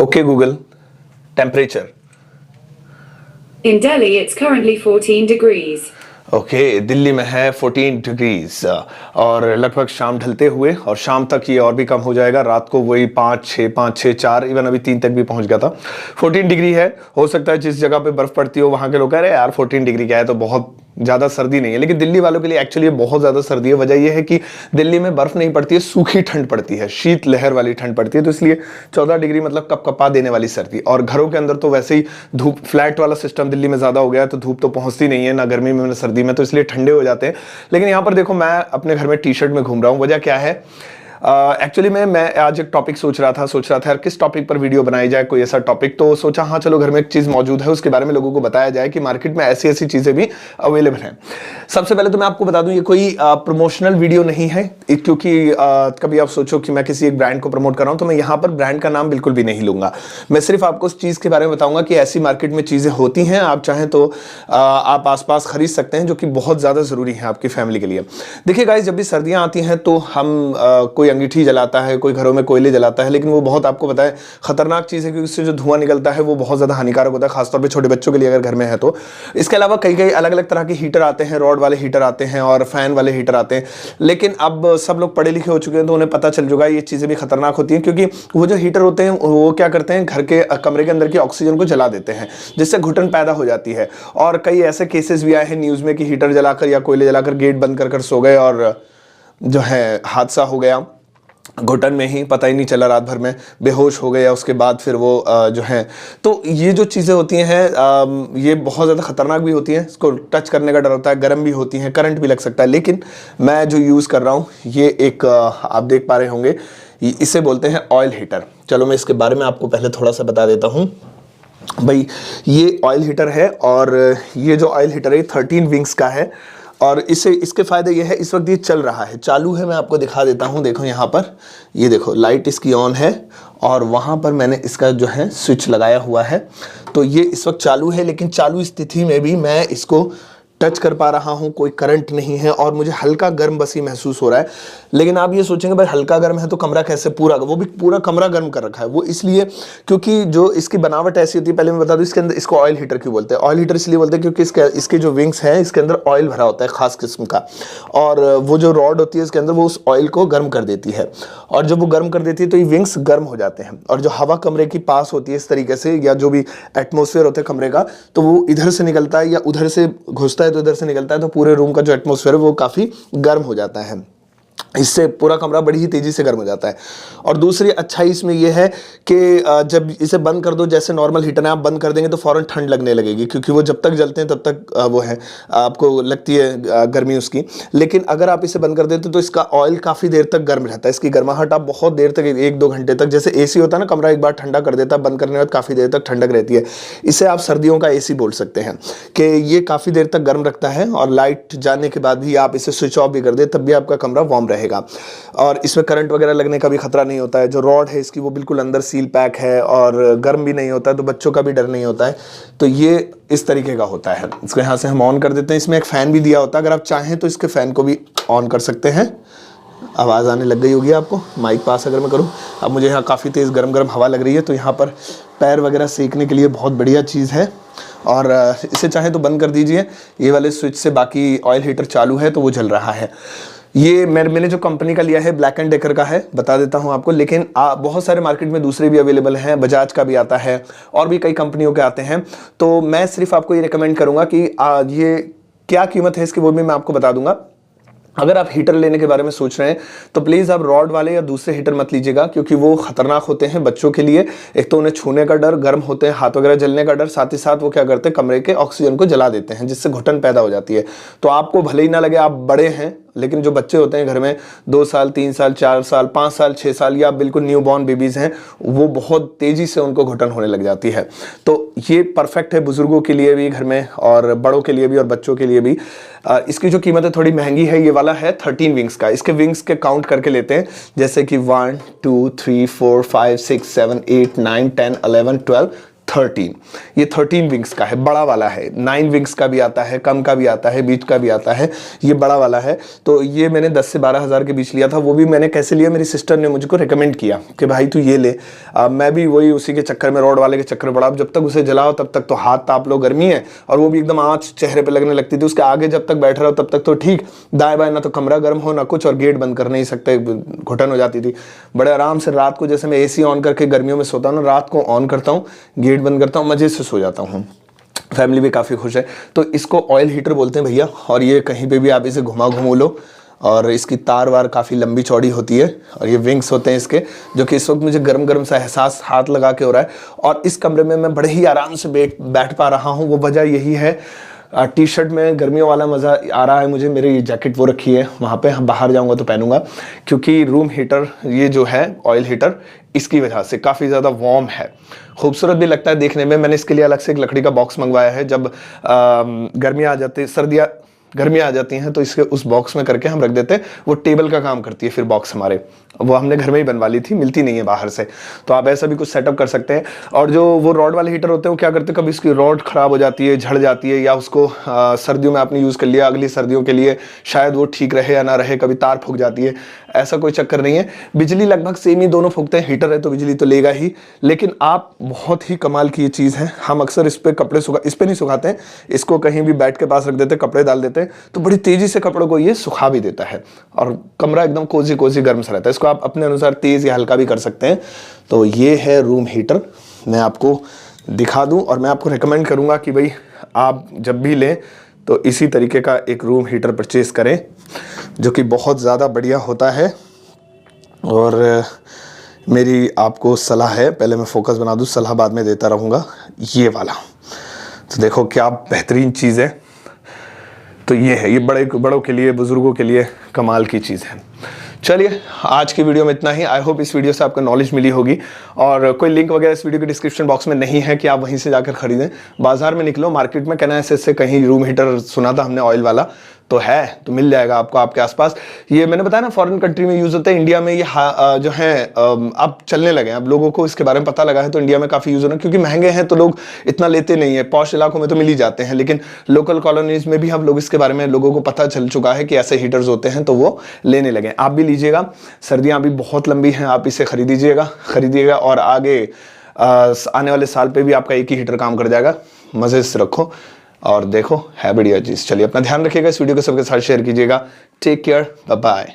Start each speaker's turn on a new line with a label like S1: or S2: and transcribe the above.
S1: Okay, Google, temperature.
S2: In Delhi, it's currently 14 degrees.
S1: Okay Delhi में है 14 degrees और लगभग शाम ढलते हुए और शाम तक ये और भी कम हो जाएगा। रात को वही 5, 6, 4 इवन अभी 3 तक भी पहुंच गया था। 14 डिग्री है। हो सकता है जिस जगह पे बर्फ पड़ती हो वहां के लोग कह रहे हैं यार 14 डिग्री क्या है, तो बहुत ज़्यादा सर्दी नहीं है, लेकिन दिल्ली वालों के लिए एक्चुअली बहुत ज़्यादा सर्दी है। वजह यह है कि दिल्ली में बर्फ नहीं पड़ती है, सूखी ठंड पड़ती है, शीत लहर वाली ठंड पड़ती है, तो इसलिए 14 डिग्री मतलब कपकपा देने वाली सर्दी। और घरों के अंदर तो वैसे ही धूप, फ्लैट वाला सिस्टम दिल्ली में ज़्यादा हो गया है, तो धूप तो पहुंचती नहीं है ना गर्मी में ना सर्दी में, तो इसलिए ठंडे हो जाते हैं। लेकिन यहाँ पर देखो मैं अपने घर में टी शर्ट में घूम रहा हूँ। वजह क्या है? एक्चुअली मैं आज एक टॉपिक सोच रहा था यार किस टॉपिक पर वीडियो बनाई जाए, कोई ऐसा टॉपिक। तो सोचा हाँ चलो घर में एक चीज मौजूद है, उसके बारे में लोगों को बताया जाए कि मार्केट में ऐसी ऐसी चीजें भी अवेलेबल हैं। सबसे पहले तो मैं आपको बता दूं ये कोई प्रमोशनल वीडियो नहीं है, क्योंकि कभी आप सोचो कि मैं किसी एक ब्रांड को प्रमोट कर रहा हूं तो मैं यहाँ पर ब्रांड का नाम बिल्कुल भी नहीं लूंगा। मैं सिर्फ आपको उस चीज के बारे में बताऊंगा कि ऐसी मार्केट में चीजें होती हैं, आप चाहें तो आप आसपास खरीद सकते हैं, जो कि बहुत ज्यादा जरूरी है आपकी फैमिली के लिए। देखिए गाइस, जब भी सर्दियां आती हैं तो हम कोई अंगीठी जलाता है, कोई घरों में कोयले जलाता है, लेकिन वो बहुत आपको पता है खतरनाक चीज है, क्योंकि उससे जो धुआं निकलता है वो बहुत ज्यादा हानिकारक होता है, खासतौर पे छोटे बच्चों के लिए अगर घर में है तो। इसके अलावा कई कई अलग अलग तरह के हीटर आते हैं, रॉड वाले हीटर आते हैं और फैन वाले हीटर आते हैं। लेकिन अब सब लोग पढ़े लिखे हो चुके हैं तो उन्हें पता चल चुका है ये चीजें भी खतरनाक होती हैं, क्योंकि वो जो हीटर होते हैं वो क्या करते हैं, घर के कमरे के अंदर की ऑक्सीजन को जला देते हैं, जिससे घुटन पैदा हो जाती है। और कई ऐसे केसेस भी आए हैं न्यूज में कि हीटर जलाकर या कोयले जलाकर गेट बंद कर सो गए और जो है हादसा हो गया, घुटन में ही पता ही नहीं चला, रात भर में बेहोश हो गया, उसके बाद फिर वो जो है। तो ये जो चीज़ें होती हैं ये बहुत ज़्यादा खतरनाक भी होती हैं, इसको टच करने का डर होता है, गर्म भी होती हैं, करंट भी लग सकता है। लेकिन मैं जो यूज़ कर रहा हूँ ये एक आप देख पा रहे होंगे, इसे बोलते हैं ऑयल हीटर। चलो मैं इसके बारे में आपको पहले थोड़ा सा बता देता हूँ। भाई ये ऑयल हीटर है और ये जो ऑयल हीटर है 13 विंग्स का है और इसके फायदे ये है, इस वक्त ये चल रहा है, चालू है। मैं आपको दिखा देता हूँ, देखो यहाँ पर, ये देखो लाइट इसकी ऑन है और वहाँ पर मैंने इसका जो है स्विच लगाया हुआ है, तो ये इस वक्त चालू है। लेकिन चालू स्थिति में भी मैं इसको टच कर पा रहा हूँ, कोई करंट नहीं है और मुझे हल्का गर्म बस ही महसूस हो रहा है। लेकिन आप ये सोचेंगे भाई हल्का गर्म है तो कमरा कैसे पूरा, वो भी पूरा कमरा गर्म कर रखा है। वो इसलिए क्योंकि जो इसकी बनावट ऐसी होती है, पहले मैं बता दूं इसके अंदर, इसको ऑयल हीटर क्यों बोलते हैं। ऑयल हीटर इसलिए बोलते हैं क्योंकि इसके जो विंग्स हैं इसके अंदर ऑयल भरा होता है खास किस्म का, और वो जो रॉड होती है इसके अंदर वो उस ऑयल को गर्म कर देती है, और जब वो गर्म कर देती है तो ये विंग्स गर्म हो जाते हैं। और जो हवा कमरे की पास होती है इस तरीके से, या जो भी एटमोसफेयर होता है कमरे का, तो वो इधर से निकलता है या उधर से घुसता है तो इधर से निकलता है, तो पूरे रूम का जो एटमॉस्फेयर है वो काफ़ी गर्म हो जाता है। इससे पूरा कमरा बड़ी ही तेजी से गर्म हो जाता है। और दूसरी अच्छाई इसमें यह है कि जब इसे बंद कर दो, जैसे नॉर्मल हीटर है आप बंद कर देंगे तो फौरन ठंड लगने लगेगी, क्योंकि वो जब तक जलते हैं तब तक वो है आपको लगती है गर्मी उसकी। लेकिन अगर आप इसे बंद कर देते तो इसका ऑयल काफ़ी देर तक गर्म रहता है, इसकी गर्माहट आप बहुत देर तक 1-2 घंटे तक, जैसे एसी होता है ना, कमरा एक बार ठंडा कर देता है, बंद करने के बाद काफ़ी देर तक ठंडक रहती है। इसे आप सर्दियों का एसी बोल सकते हैं कि ये काफ़ी देर तक गर्म रखता है, और लाइट जाने के बाद भी आप इसे स्विच ऑफ भी कर दे तब भी आपका कमरा वार्म रहेगा। और इसमें करंट वगैरह लगने का भी खतरा नहीं होता है। जो रॉड है इसकी वो बिल्कुल अंदर सील पैक है और गर्म भी नहीं होता है, तो बच्चों का भी डर नहीं होता है। तो ये इस तरीके का होता है। इसको यहाँ से हम ऑन कर देते हैं। इसमें एक फ़ैन भी दिया होता है, अगर आप चाहें तो इसके फ़ैन को भी ऑन कर सकते हैं। आवाज़ आने लग गई होगी आपको, माइक पास अगर मैं करूं। अब मुझे यहाँ काफ़ी तेज़ गरम गरम हवा लग रही है, तो यहाँ पर पैर वगैरह सेकने के लिए बहुत बढ़िया चीज़ है। और इसे चाहे तो बंद कर दीजिए, ये वाले स्विच से बाकी ऑयल हीटर चालू है तो वो जल रहा है। ये मैंने जो कंपनी का लिया है ब्लैक एंड डेकर का है, बता देता हूं आपको। लेकिन बहुत सारे मार्केट में दूसरे भी अवेलेबल हैं, बजाज का भी आता है और भी कई कंपनियों के आते हैं। तो मैं सिर्फ आपको ये रिकमेंड करूंगा कि ये क्या कीमत है इसकी वो भी मैं आपको बता दूंगा। अगर आप हीटर लेने के बारे में सोच रहे हैं तो प्लीज़ आप रॉड वाले या दूसरे हीटर मत लीजिएगा, क्योंकि वो खतरनाक होते हैं बच्चों के लिए। एक तो उन्हें छूने का डर, गर्म होते हैं, हाथ वगैरह जलने का डर, साथ ही साथ वो क्या करते हैं कमरे के ऑक्सीजन को जला देते हैं, जिससे घुटन पैदा हो जाती है। तो आपको भले ही ना लगे आप बड़े हैं, लेकिन जो बच्चे होते हैं घर में 2 साल 3 साल 4 साल 5 साल 6 साल या बिल्कुल न्यू बॉर्न बेबीज़ हैं, वो बहुत तेज़ी से उनको घुटन होने लग जाती है। तो ये परफेक्ट है बुजुर्गों के लिए भी घर में, और बड़ों के लिए भी और बच्चों के लिए भी। इसकी जो कीमत है थोड़ी महंगी है। ये वाला है 13 विंग्स का। इसके विंग्स के काउंट करके लेते हैं, जैसे कि 1 2 3 4 5 6 7 8 9 10 11 12 13। ये 13 विंग्स का है, बड़ा वाला है। 9 विंग्स का भी आता है, कम का भी आता है, बीच का भी आता है। ये बड़ा वाला है। तो ये मैंने 10 से 12 हज़ार के बीच लिया था। वो भी मैंने कैसे लिया, मेरी सिस्टर ने मुझको रिकमेंड किया कि भाई तू ये ले। मैं भी वही उसी के चक्कर में, रॉड वाले के चक्कर में पड़ा। जब तक उसे जलाओ तब तक तो हाथ ताप लो, गर्मी है, और वो भी एकदम आँच चेहरे पर लगने लगती थी। उसके आगे जब तक बैठ रहा हो तब तक तो ठीक, दाएं बाएं ना तो कमरा गर्म हो ना कुछ, और गेट बंद कर नहीं सकते, घुटन हो जाती थी। बड़े आराम से रात को, जैसे मैं एसी ऑन करके गर्मियों में सोता हूँ ना, रात को ऑन करता हूँ, गेट बंद करता हूँ, मजे से सो जाता हूँ। फैमिली भी काफ़ी खुश है। तो इसको ऑयल हीटर बोलते हैं भैया। और ये कहीं पे भी आप इसे घुमा लो, और इसकी तार वार काफ़ी लंबी चौड़ी होती है, और ये विंग्स होते हैं इसके, जो कि इस वक्त मुझे गर्म गर्म सा एहसास हाथ लगा के हो रहा है। और इस कमरे में मैं बड़े ही आराम से बैठ पा रहा हूँ। वो वजह यही है, टी शर्ट में गर्मियों वाला मज़ा आ रहा है मुझे। मेरी जैकेट वो रखी है वहाँ पे, हम बाहर जाऊँगा तो पहनूंगा, क्योंकि रूम हीटर ये जो है ऑयल हीटर, इसकी वजह से काफ़ी ज़्यादा वार्म है। खूबसूरत भी लगता है देखने में। मैंने इसके लिए अलग से एक लकड़ी का बॉक्स मंगवाया है। जब गर्मियाँ आ जाती, गर्मियाँ आ जाती हैं तो इसके उस बॉक्स में करके हम रख देते हैं। वो टेबल का काम करती है फिर बॉक्स हमारे। वो हमने घर में ही बनवा ली थी, मिलती नहीं है बाहर से। तो आप ऐसा भी कुछ सेटअप कर सकते हैं। और जो वो रॉड वाले हीटर होते हैं वो क्या करते हैं, कभी इसकी रॉड ख़राब हो जाती है, झड़ जाती है, या उसको सर्दियों में आपने यूज़ कर लिया, अगली सर्दियों के लिए शायद वो ठीक रहे या ना रहे, कभी तार फूक जाती है। ऐसा कोई चक्कर नहीं है। बिजली लगभग सेम ही दोनों फूकते हैं। हीटर है तो बिजली तो लेगा ही, लेकिन आप बहुत ही कमाल की ये चीज़ है। हम अक्सर इस पर कपड़े इस पर नहीं सुखाते हैं, इसको कहीं भी बेड के पास रख देते हैं, कपड़े डाल देते हैं, तो बड़ी तेज़ी से कपड़ों को ये सुखा भी देता है, और कमरा एकदम कोजी कोजी गर्म सा रहता है। इसको आप अपने अनुसार तेज़ या हल्का भी कर सकते हैं। तो ये है रूम हीटर, मैं आपको दिखा दूं, और मैं आपको रिकमेंड करूंगा कि भाई आप जब भी लें तो इसी तरीके का एक रूम हीटर परचेज़ करें, जो कि बहुत ज़्यादा बढ़िया होता है। और मेरी आपको सलाह है, पहले मैं फोकस बना दूं, सलाह बाद में देता रहूँगा, ये वाला। तो देखो क्या बेहतरीन चीज़ है। तो ये है, ये बड़ों के लिए, बुज़ुर्गों के लिए कमाल की चीज़ है। चलिए आज की वीडियो में इतना ही। आई होप इस वीडियो से आपको नॉलेज मिली होगी। और कोई लिंक वगैरह इस वीडियो के डिस्क्रिप्शन बॉक्स में नहीं है कि आप वहीं से जाकर खरीदें। बाजार में निकलो, मार्केट में NISS से कहीं रूम हीटर सुना था हमने ऑयल वाला, तो है, तो मिल जाएगा आपको आपके आसपास। ये मैंने बताया ना फॉरेन कंट्री में यूज़ होता है, इंडिया में ये जो है अब चलने लगे हैं। अब लोगों को इसके बारे में पता लगा है, तो इंडिया में काफ़ी यूज़ हो रहा है। क्योंकि महंगे हैं तो लोग इतना लेते नहीं है। पॉश इलाकों में तो मिल ही जाते हैं, लेकिन लोकल कॉलोनीज में भी हम लोग इसके बारे में, लोगों को पता चल चुका है कि ऐसे हीटर्स होते हैं, तो वो लेने लगे। आप भी लीजिएगा, सर्दियाँ अभी बहुत लंबी हैं, आप इसे खरीदिएगा, और आगे आने वाले साल पे भी आपका एक ही हीटर काम कर जाएगा। मज़े से रखो और देखो, है बढ़िया चीज़। चलिए अपना ध्यान रखिएगा, इस वीडियो को सबके साथ शेयर कीजिएगा। Take care, bye bye.